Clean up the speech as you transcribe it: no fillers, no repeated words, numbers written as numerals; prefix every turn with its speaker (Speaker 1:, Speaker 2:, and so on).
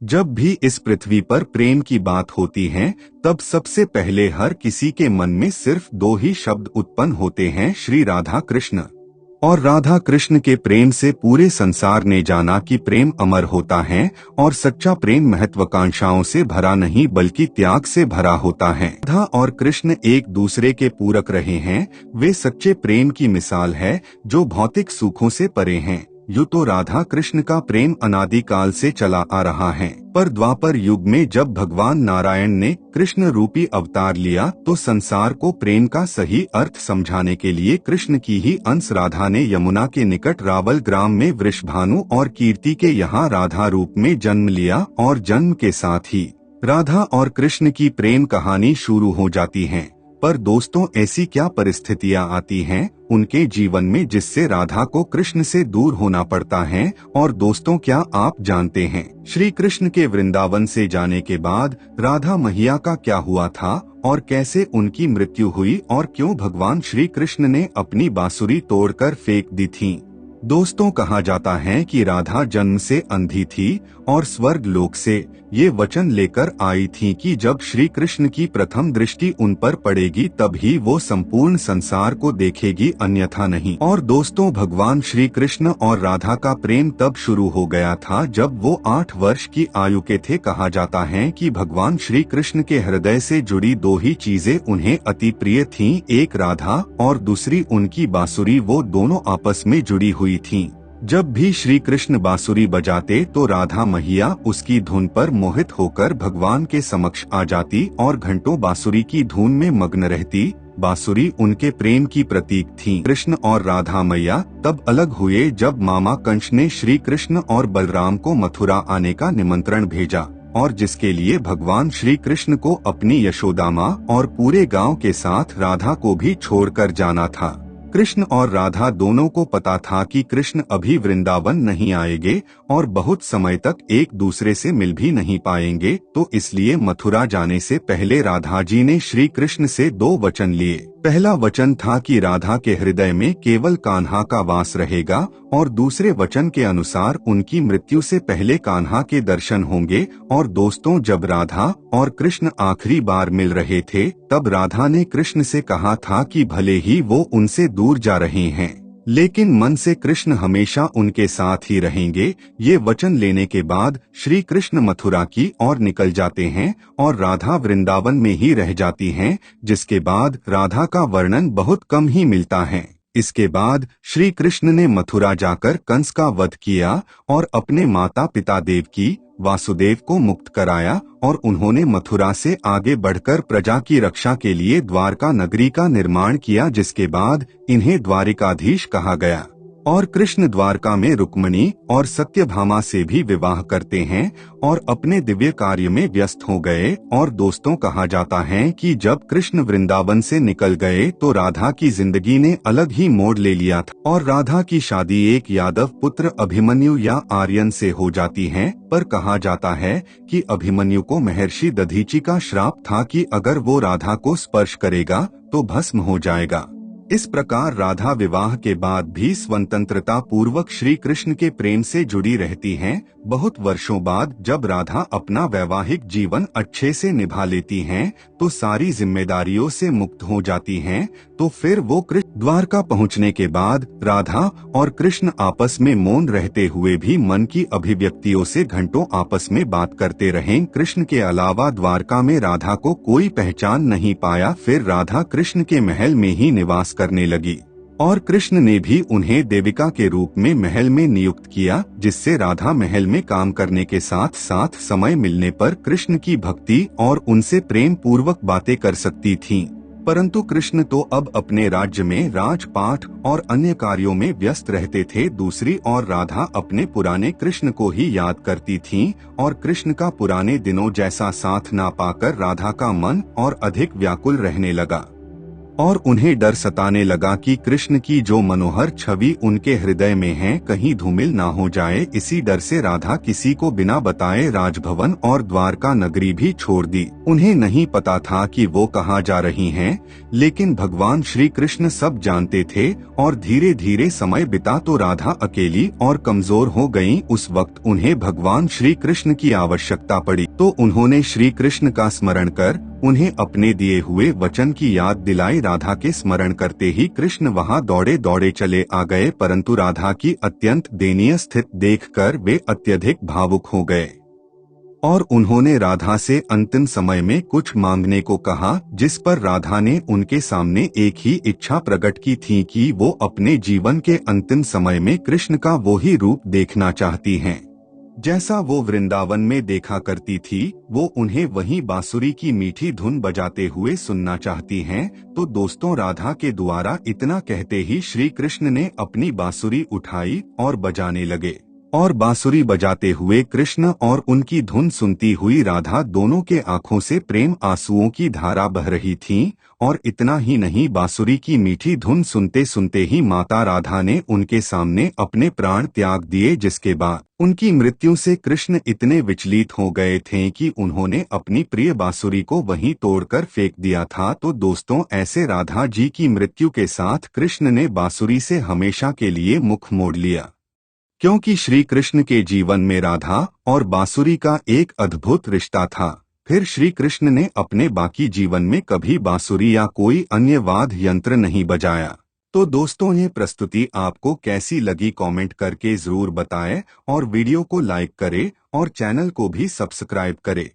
Speaker 1: जब भी इस पृथ्वी पर प्रेम की बात होती है, तब सबसे पहले हर किसी के मन में सिर्फ दो ही शब्द उत्पन्न होते हैं, श्री राधा कृष्ण। और राधा कृष्ण के प्रेम से पूरे संसार ने जाना कि प्रेम अमर होता है और सच्चा प्रेम महत्वाकांक्षाओं से भरा नहीं बल्कि त्याग से भरा होता है। राधा और कृष्ण एक दूसरे के पूरक रहे हैं। वे सच्चे प्रेम की मिसाल है जो भौतिक सुखों से परे हैं। यूं तो राधा कृष्ण का प्रेम अनादिकाल से चला आ रहा है, पर द्वापर युग में जब भगवान नारायण ने कृष्ण रूपी अवतार लिया तो संसार को प्रेम का सही अर्थ समझाने के लिए कृष्ण की ही अंश राधा ने यमुना के निकट रावल ग्राम में वृषभानु और कीर्ति के यहाँ राधा रूप में जन्म लिया और जन्म के साथ ही राधा और कृष्ण की प्रेम कहानी शुरू हो जाती है। पर दोस्तों, ऐसी क्या परिस्थितियां आती हैं उनके जीवन में जिससे राधा को कृष्ण से दूर होना पड़ता है? और दोस्तों, क्या आप जानते हैं श्री कृष्ण के वृंदावन से जाने के बाद राधा मैया का क्या हुआ था और कैसे उनकी मृत्यु हुई और क्यों भगवान श्री कृष्ण ने अपनी बांसुरी तोड़कर फेंक दी थी? दोस्तों, कहा जाता है कि राधा जन्म से अंधी थी और स्वर्ग लोक से ये वचन लेकर आई थी कि जब श्री कृष्ण की प्रथम दृष्टि उन पर पड़ेगी तब ही वो संपूर्ण संसार को देखेगी, अन्यथा नहीं। और दोस्तों, भगवान श्री कृष्ण और राधा का प्रेम तब शुरू हो गया था जब वो 8 वर्ष की आयु के थे। कहा जाता है कि भगवान श्री कृष्ण के हृदय से जुड़ी दो ही चीजें उन्हें अति प्रिय थीं, एक राधा और दूसरी उनकी बांसुरी। वो दोनों आपस में जुड़ी हुई थीं। जब भी श्री कृष्ण बांसुरी बजाते तो राधा मैया उसकी धुन पर मोहित होकर भगवान के समक्ष आ जाती और घंटों बांसुरी की धुन में मग्न रहती। बांसुरी उनके प्रेम की प्रतीक थी। कृष्ण और राधा मैया तब अलग हुए जब मामा कंस ने श्री कृष्ण और बलराम को मथुरा आने का निमंत्रण भेजा और जिसके लिए भगवान श्री कृष्ण को अपनी यशोदा माँ और पूरे गांव के साथ राधा को भी छोड़कर जाना था। कृष्ण और राधा दोनों को पता था कि कृष्ण अभी वृंदावन नहीं आएंगे और बहुत समय तक एक दूसरे से मिल भी नहीं पाएंगे, तो इसलिए मथुरा जाने से पहले राधा जी ने श्री कृष्ण से 2 वचन लिए। पहला वचन था कि राधा के हृदय में केवल कान्हा का वास रहेगा और दूसरे वचन के अनुसार उनकी मृत्यु से पहले कान्हा के दर्शन होंगे। और दोस्तों, जब राधा और कृष्ण आखिरी बार मिल रहे थे तब राधा ने कृष्ण से कहा था कि भले ही वो उनसे दूर जा रहे हैं लेकिन मन से कृष्ण हमेशा उनके साथ ही रहेंगे। ये वचन लेने के बाद श्री कृष्ण मथुरा की ओर निकल जाते हैं और राधा वृंदावन में ही रह जाती हैं, जिसके बाद राधा का वर्णन बहुत कम ही मिलता है। इसके बाद श्री कृष्ण ने मथुरा जाकर कंस का वध किया और अपने माता पिता देवकी वासुदेव को मुक्त कराया और उन्होंने मथुरा से आगे बढ़कर प्रजा की रक्षा के लिए द्वारका नगरी का निर्माण किया, जिसके बाद इन्हें द्वारिकाधीश कहा गया। और कृष्ण द्वारका में रुक्मिणी और सत्यभामा से भी विवाह करते हैं और अपने दिव्य कार्य में व्यस्त हो गए। और दोस्तों, कहा जाता है कि जब कृष्ण वृंदावन से निकल गए तो राधा की जिंदगी ने अलग ही मोड़ ले लिया था और राधा की शादी एक यादव पुत्र अभिमन्यु या आर्यन से हो जाती है। पर कहा जाता है कि अभिमन्यु को महर्षि दधीचि का श्राप था कि अगर वो राधा को स्पर्श करेगा तो भस्म हो जाएगा। इस प्रकार राधा विवाह के बाद भी स्वतंत्रता पूर्वक श्री कृष्ण के प्रेम से जुड़ी रहती हैं। बहुत वर्षों बाद जब राधा अपना वैवाहिक जीवन अच्छे से निभा लेती हैं तो सारी जिम्मेदारियों से मुक्त हो जाती हैं। तो फिर वो कृष्ण द्वारका पहुंचने के बाद राधा और कृष्ण आपस में मौन रहते हुए भी मन की अभिव्यक्तियों से घंटों आपस में बात करते रहे। कृष्ण के अलावा द्वारका में राधा को कोई पहचान नहीं पाया। फिर राधा कृष्ण के महल में ही निवास करने लगी और कृष्ण ने भी उन्हें देविका के रूप में महल में नियुक्त किया, जिससे राधा महल में काम करने के साथ साथ समय मिलने पर कृष्ण की भक्ति और उनसे प्रेम पूर्वक बातें कर सकती थीं। परंतु कृष्ण तो अब अपने राज्य में राजपाट और अन्य कार्यों में व्यस्त रहते थे। दूसरी ओर राधा अपने पुराने कृष्ण को ही याद करती थीं और कृष्ण का पुराने दिनों जैसा साथ ना पाकर राधा का मन और अधिक व्याकुल रहने लगा। और उन्हें डर सताने लगा कि कृष्ण की जो मनोहर छवि उनके हृदय में है कहीं धूमिल ना हो जाए। इसी डर से राधा किसी को बिना बताए राजभवन और द्वारका नगरी भी छोड़ दी। उन्हें नहीं पता था कि वो कहाँ जा रही हैं, लेकिन भगवान श्री कृष्ण सब जानते थे और धीरे धीरे समय बिता तो राधा अकेली और कमजोर हो गयीं। उस वक्त उन्हें भगवान श्री कृष्ण की आवश्यकता पड़ी तो उन्होंने श्री कृष्ण का स्मरण कर उन्हें अपने दिए हुए वचन की याद दिलाई। राधा के स्मरण करते ही कृष्ण वहां दौड़े दौड़े चले आ गए, परंतु राधा की अत्यंत दयनीय स्थिति देखकर वे अत्यधिक भावुक हो गए और उन्होंने राधा से अंतिम समय में कुछ मांगने को कहा, जिस पर राधा ने उनके सामने एक ही इच्छा प्रकट की थी कि वो अपने जीवन के अंतिम समय में कृष्ण का वो ही रूप देखना चाहती हैं जैसा वो वृंदावन में देखा करती थी। वो उन्हें वहीं बांसुरी की मीठी धुन बजाते हुए सुनना चाहती हैं। तो दोस्तों, राधा के द्वारा इतना कहते ही श्री कृष्ण ने अपनी बांसुरी उठाई और बजाने लगे और बांसुरी बजाते हुए कृष्ण और उनकी धुन सुनती हुई राधा दोनों के आंखों से प्रेम आंसुओं की धारा बह रही थी। और इतना ही नहीं, बांसुरी की मीठी धुन सुनते सुनते ही माता राधा ने उनके सामने अपने प्राण त्याग दिए, जिसके बाद उनकी मृत्यु से कृष्ण इतने विचलित हो गए थे कि उन्होंने अपनी प्रिय बांसुरी को वहीं तोड़कर फेंक दिया था। तो दोस्तों, ऐसे राधा जी की मृत्यु के साथ कृष्ण ने बांसुरी से हमेशा के लिए मुख मोड़ लिया, क्योंकि श्री कृष्ण के जीवन में राधा और बांसुरी का एक अद्भुत रिश्ता था। फिर श्री कृष्ण ने अपने बाकी जीवन में कभी बांसुरी या कोई अन्य वाद्य यंत्र नहीं बजाया। तो दोस्तों, ये प्रस्तुति आपको कैसी लगी कमेंट करके जरूर बताएं और वीडियो को लाइक करें और चैनल को भी सब्सक्राइब करें।